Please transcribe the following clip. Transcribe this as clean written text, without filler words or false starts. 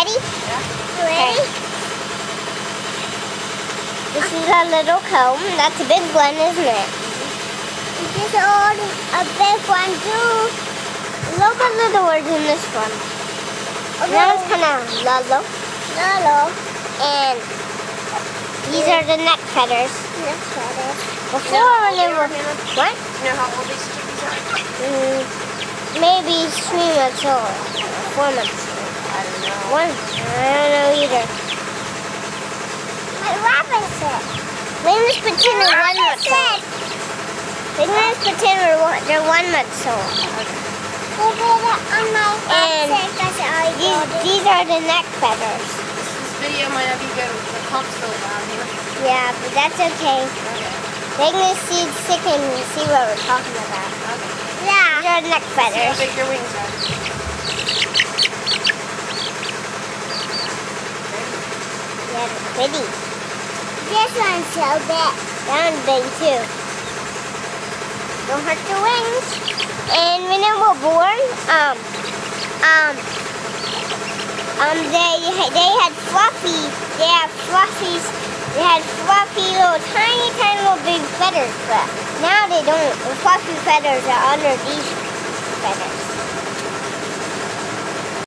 ready? Yeah. You ready? This is a little comb. That's a big one, isn't it? This is a big one too. Look at the words in this one. Now it's kind of Lolo. Lolo. And these are the neck feathers. Neck feathers. Before when they were... What? You know how old these chickens are? Maybe 3 months old. 4 months old. I don't know. I don't know either. My rabbit said. Maybe pretend they're 1 month old. Maybe pretend they're 1 month old. And these are the neck feathers. This video might not be good with the pump's really loud here. Yeah, but that's okay. They can see what we're talking about. Okay. Yeah. These are neck See how feathers. big your wings are. Yeah, they're pretty. This one's so big. That one's big too. Don't hurt your wings. And when they were born, they had fluffy little tiny little big feathers, but now they don't. The fluffy feathers are under these feathers.